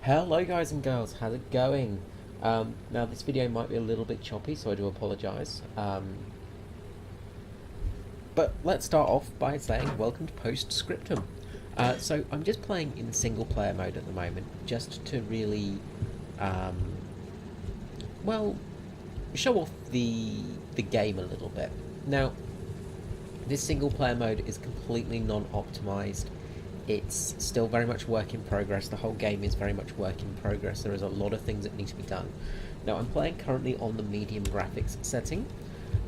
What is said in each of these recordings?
Hello guys and girls, how's it going? Now this video might be a little bit choppy, so I do apologise. But let's start off by saying welcome to Scriptum. So I'm just playing in single player mode at the moment, just to really, well, show off the game a little bit. Now, this single player mode is completely non-optimised. It's still very much work in progress. The whole game is very much work in progress. There is a lot of things that need to be done. Now, I'm playing currently on the medium graphics setting,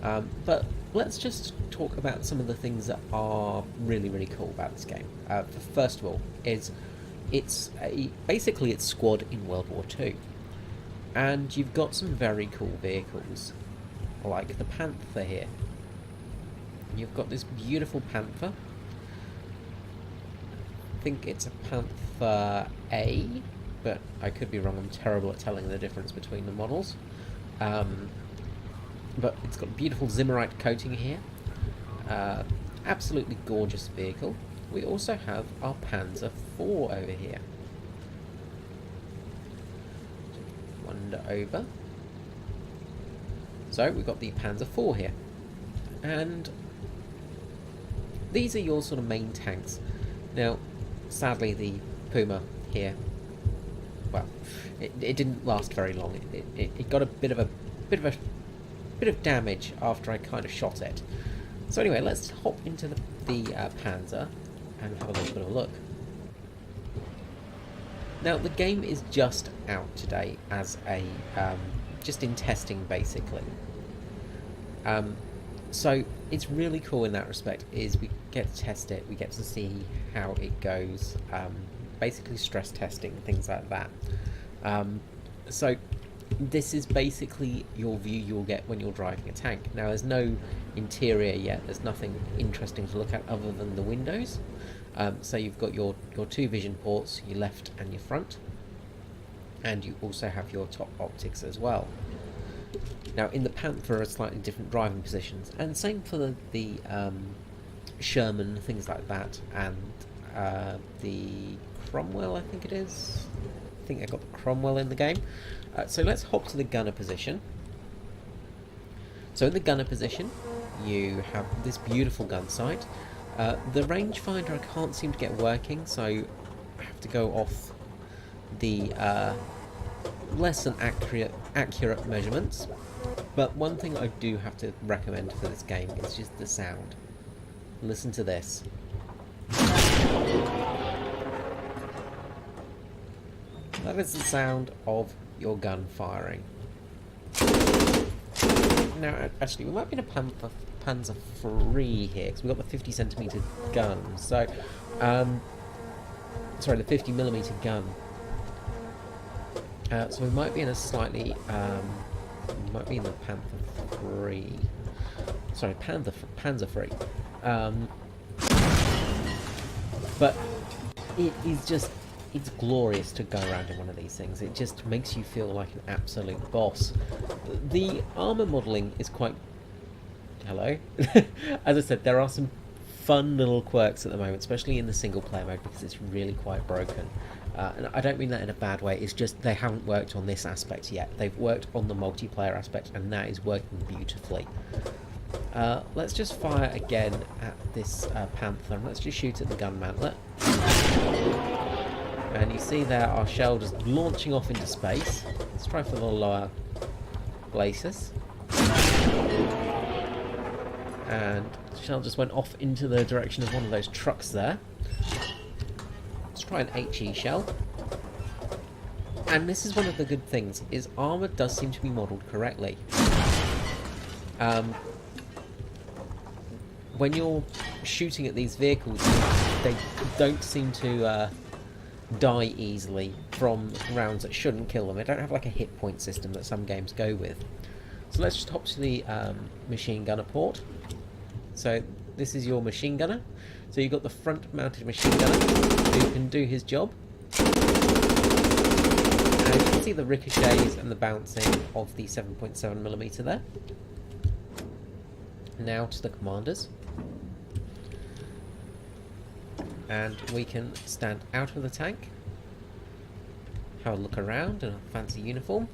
but let's just talk about some of the things that are really, really cool about this game. First of all, basically it's squad in World War II, and you've got some very cool vehicles, like the Panther here. You've got this beautiful Panther. I think it's a Panther A, but I could be wrong. I'm terrible at telling the difference between the models. But it's got a beautiful Zimmerite coating here. Absolutely gorgeous vehicle. We also have our Panzer IV over here. Wander over. So we've got the Panzer IV here. And these are your sort of main tanks. Now, sadly, the Puma here, well, it didn't last very long. It got a bit of damage after I kind of shot it. So anyway, let's hop into the Panzer and have a little bit of a look. Now, the game is just out today as a just in testing, basically. So it's really cool in that respect, is we get to test it, we get to see how it goes, basically stress testing, things like that. So this is basically your view you'll get when you're driving a tank. Now there's no interior yet, there's nothing interesting to look at other than the windows. So you've got your two vision ports, your left and your front, and you also have your top optics as well. Now, in the Panther are slightly different driving positions, and same for the Sherman, things like that, and the Cromwell, I think it is. I think I got the Cromwell in the game. So let's hop to the gunner position. So in the gunner position, you have this beautiful gun sight. The rangefinder I can't seem to get working, so I have to go off the less than accurate measurements. But one thing I do have to recommend for this game is just the sound. Listen to this. That is the sound of your gun firing. Now, actually, we might be in a Panzer III here, because we've got the 50cm gun. So, sorry, the 50mm gun. So we might be in a slightly, we might be in the Panther III. Sorry, Panzer III. But it is just, it's glorious to go around in one of these things. It just makes you feel like an absolute boss. The armour modelling is quite... Hello? As I said, there are some fun little quirks at the moment, especially in the single player mode, because it's really quite broken. And I don't mean that in a bad way, it's just they haven't worked on this aspect yet. They've worked on the multiplayer aspect, and that is working beautifully. Let's just fire again at this Panther, and let's just shoot at the gun mantlet. And you see there our shell just launching off into space. Let's try for the lower places. And the shell just went off into the direction of one of those trucks there. Let's try an HE shell. And this is one of the good things, is armour does seem to be modelled correctly. When you're shooting at these vehicles, they don't seem to die easily from rounds that shouldn't kill them. They don't have like a hit point system that some games go with. So let's just hop to the machine gunner port. So this is your machine gunner. So you've got the front mounted machine gunner who can do his job. And you can see the ricochets and the bouncing of the 7.7mm there. Now to the commanders. And we can stand out of the tank have a look around in a fancy uniform.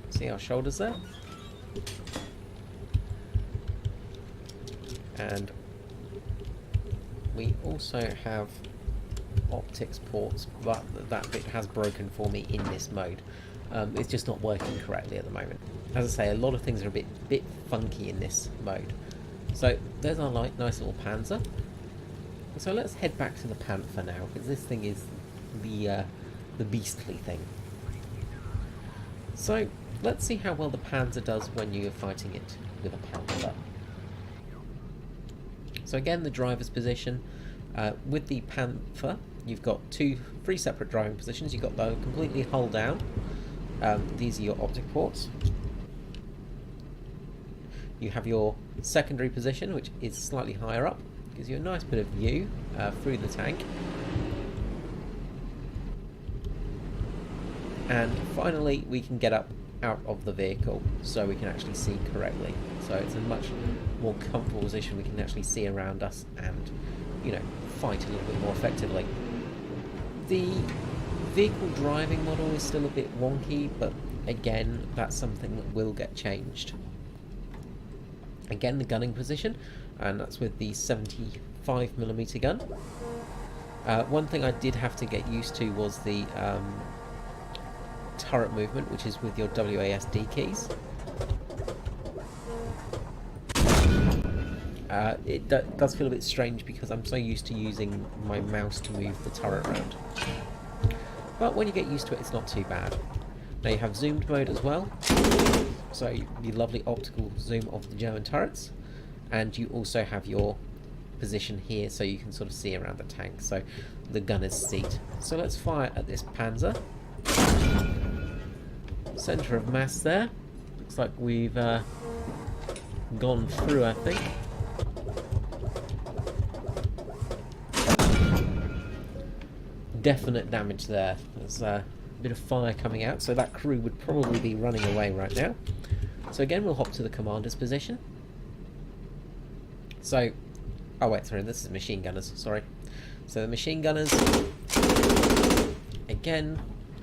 See our shoulders there? And we also have optics ports, but that bit has broken for me in this mode. It's just not working correctly at the moment. As I say, a lot of things are a bit funky in this mode. So there's our nice little Panzer. So let's head back to the Panther now, because this thing is the beastly thing. So let's see how well the Panzer does when you're fighting it with a Panther. So again, the driver's position. With the Panther, you've got three separate driving positions. You've got the completely hull down. These are your optic ports. You have your secondary position, which is slightly higher up. Gives you a nice bit of view through the tank. And finally, we can get up out of the vehicle so we can actually see correctly. So it's a much more comfortable position. We can actually see around us and, you know, fight a little bit more effectively. The vehicle driving model is still a bit wonky, but again, that's something that will get changed. Again, the gunning position, and that's with the 75mm gun. One thing I did have to get used to was the turret movement, which is with your WASD keys. It does feel a bit strange because I'm so used to using my mouse to move the turret around. But when you get used to it, it's not too bad. Now you have zoomed mode as well, so the lovely optical zoom of the German turrets, and you also have your position here so you can sort of see around the tank, so the gunner's seat. So let's fire at this Panzer. Centre of mass there. Looks like we've gone through, I think. Definite damage there. There's a bit of fire coming out, so that crew would probably be running away right now. So again, we'll hop to the commander's position. So, oh wait, sorry, this is machine gunners, sorry. So the machine gunners, again,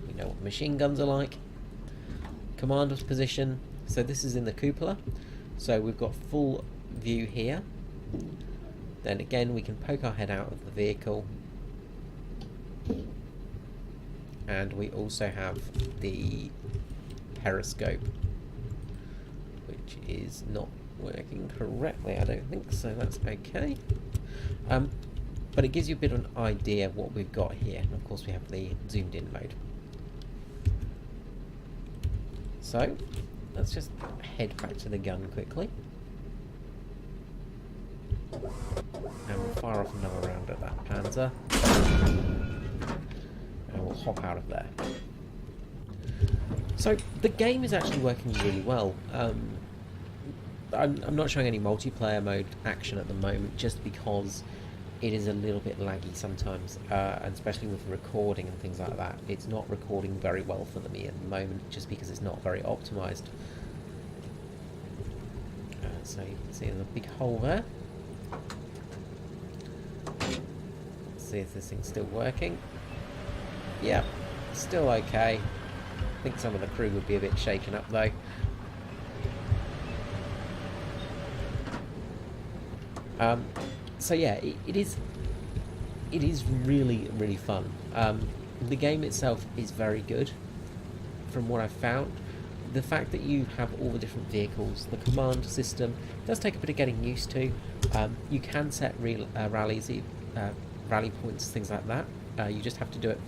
we know what machine guns are like. Commander's position, so this is in the cupola, so we've got full view here. Then again, we can poke our head out of the vehicle. And we also have the periscope, which is not working correctly, I don't think, so that's okay. But it gives you a bit of an idea of what we've got here. And of course we have the zoomed in mode. So let's just head back to the gun quickly. And we'll fire off another round at that Panzer. And we'll hop out of there. So the game is actually working really well. I'm not showing any multiplayer mode action at the moment just because it is a little bit laggy sometimes, and especially with recording and things like that. It's not recording very well for me at the moment just because it's not very optimised. So you can see there's a big hole there. Let's see if this thing's still working. Yeah, still okay. I think some of the crew would be a bit shaken up though. So yeah, it is really, really fun. The game itself is very good from what I've found. The fact that you have all the different vehicles, the command system, does take a bit of getting used to. You can set rally points, things like that. You just have to do it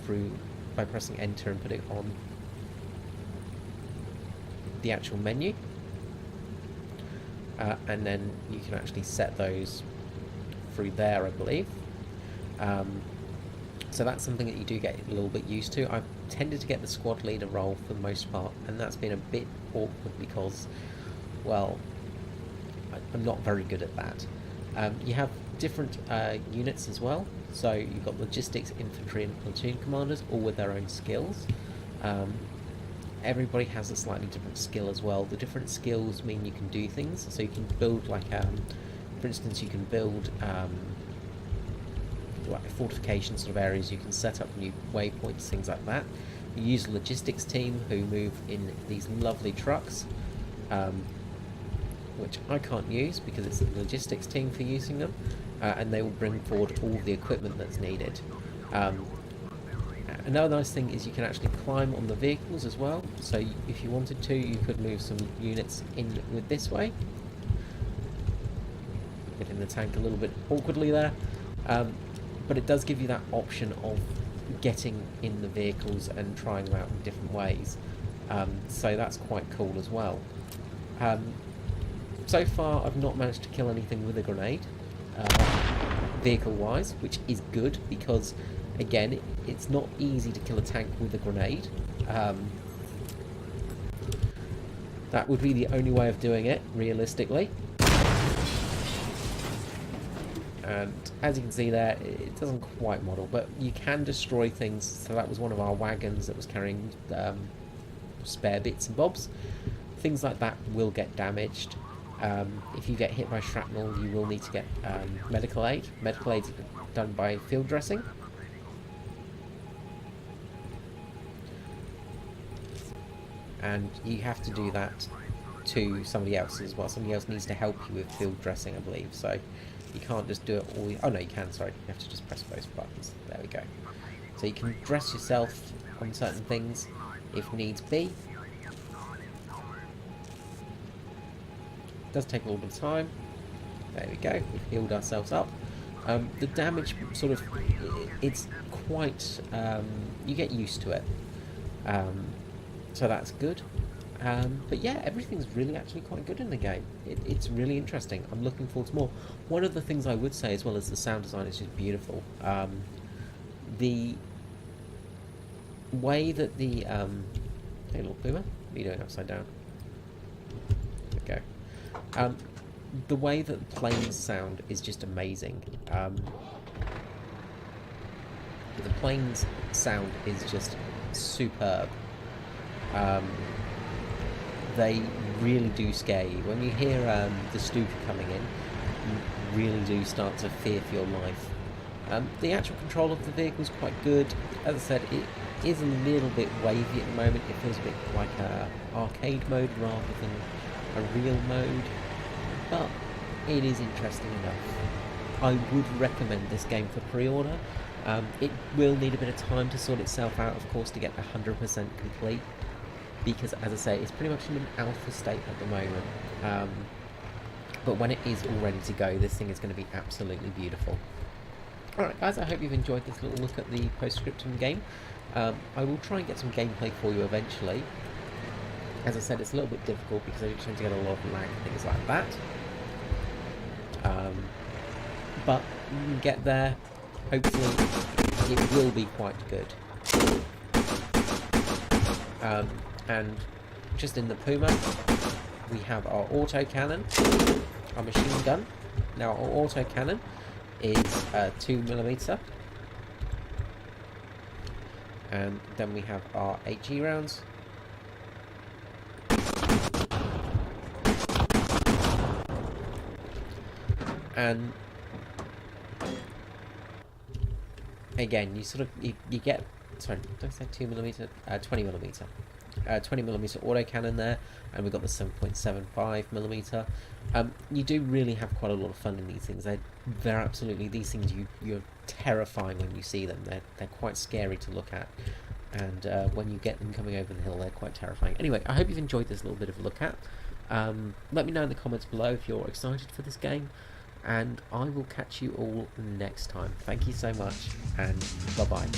by pressing enter and put it on the actual menu. And then you can actually set those through there, I believe. So that's something that you do get a little bit used to. I've tended to get the squad leader role for the most part, and that's been a bit awkward because, well, I'm not very good at that. You have different units as well. So you've got logistics, infantry and platoon commanders, all with their own skills. Everybody has a slightly different skill as well. The different skills mean you can do things. So you can build like, for instance, you can build like fortification sort of areas. You can set up new waypoints, things like that. You use a logistics team who move in these lovely trucks, which I can't use because it's a logistics team for using them, and they will bring forward all the equipment that's needed. Another nice thing is you can actually climb on the vehicles as well, so if you wanted to, you could move some units in with this way. Get in the tank a little bit awkwardly there, but it does give you that option of getting in the vehicles and trying them out in different ways, so that's quite cool as well. So far I've not managed to kill anything with a grenade, vehicle wise, which is good because again it's not easy to kill a tank with a grenade. That would be the only way of doing it realistically. And as you can see there, it doesn't quite model, but you can destroy things. So that was one of our wagons that was carrying spare bits and bobs. Things like that will get damaged. If you get hit by shrapnel, you will need to get medical aid. Medical aid is done by field dressing. And you have to do that to somebody else as well. Somebody else needs to help you with field dressing, I believe. So you can't just do it all. Oh no, you can, sorry. You have to just press both buttons. There we go. So you can dress yourself on certain things if needs be. It does take a little bit of time. There we go. We've healed ourselves up. The damage sort of, it's quite, you get used to it. So that's good. But yeah, everything's really actually quite good in the game. It's really interesting. I'm looking forward to more. One of the things I would say as well as the sound design is just beautiful. The way that the... hey little Puma, what are you doing upside down? There we go. The way that the planes sound is just amazing. The planes sound is just superb. They really do scare you. When you hear the Stuka coming in, you really do start to fear for your life. The actual control of the vehicle is quite good. As I said, it is a little bit wavy at the moment. It feels a bit like a arcade mode rather than a real mode, but it is interesting enough. I would recommend this game for pre-order. It will need a bit of time to sort itself out, of course, to get 100% complete, because as I say, it's pretty much in an alpha state at the moment. But when it is all ready to go, this thing is going to be absolutely beautiful. Alright guys, I hope you've enjoyed this little look at the Postscriptum game. I will try and get some gameplay for you eventually. As I said, it's a little bit difficult because I do tend to get a lot of lag and things like that. But you can get there. Hopefully it will be quite good. And just in the Puma, we have our autocannon, our machine gun. Now our autocannon is 2mm, and then we have our HE rounds. And again, you sort of you get, sorry, did I say 2mm? 20mm. 20mm autocannon there, and we've got the 7.75mm. You do really have quite a lot of fun in these things. They're absolutely, these things you're terrifying when you see them. They're quite scary to look at, and when you get them coming over the hill, they're quite terrifying. Anyway, I hope you've enjoyed this little bit of a look at. Let me know in the comments below if you're excited for this game, and I will catch you all next time. Thank you so much, and bye bye.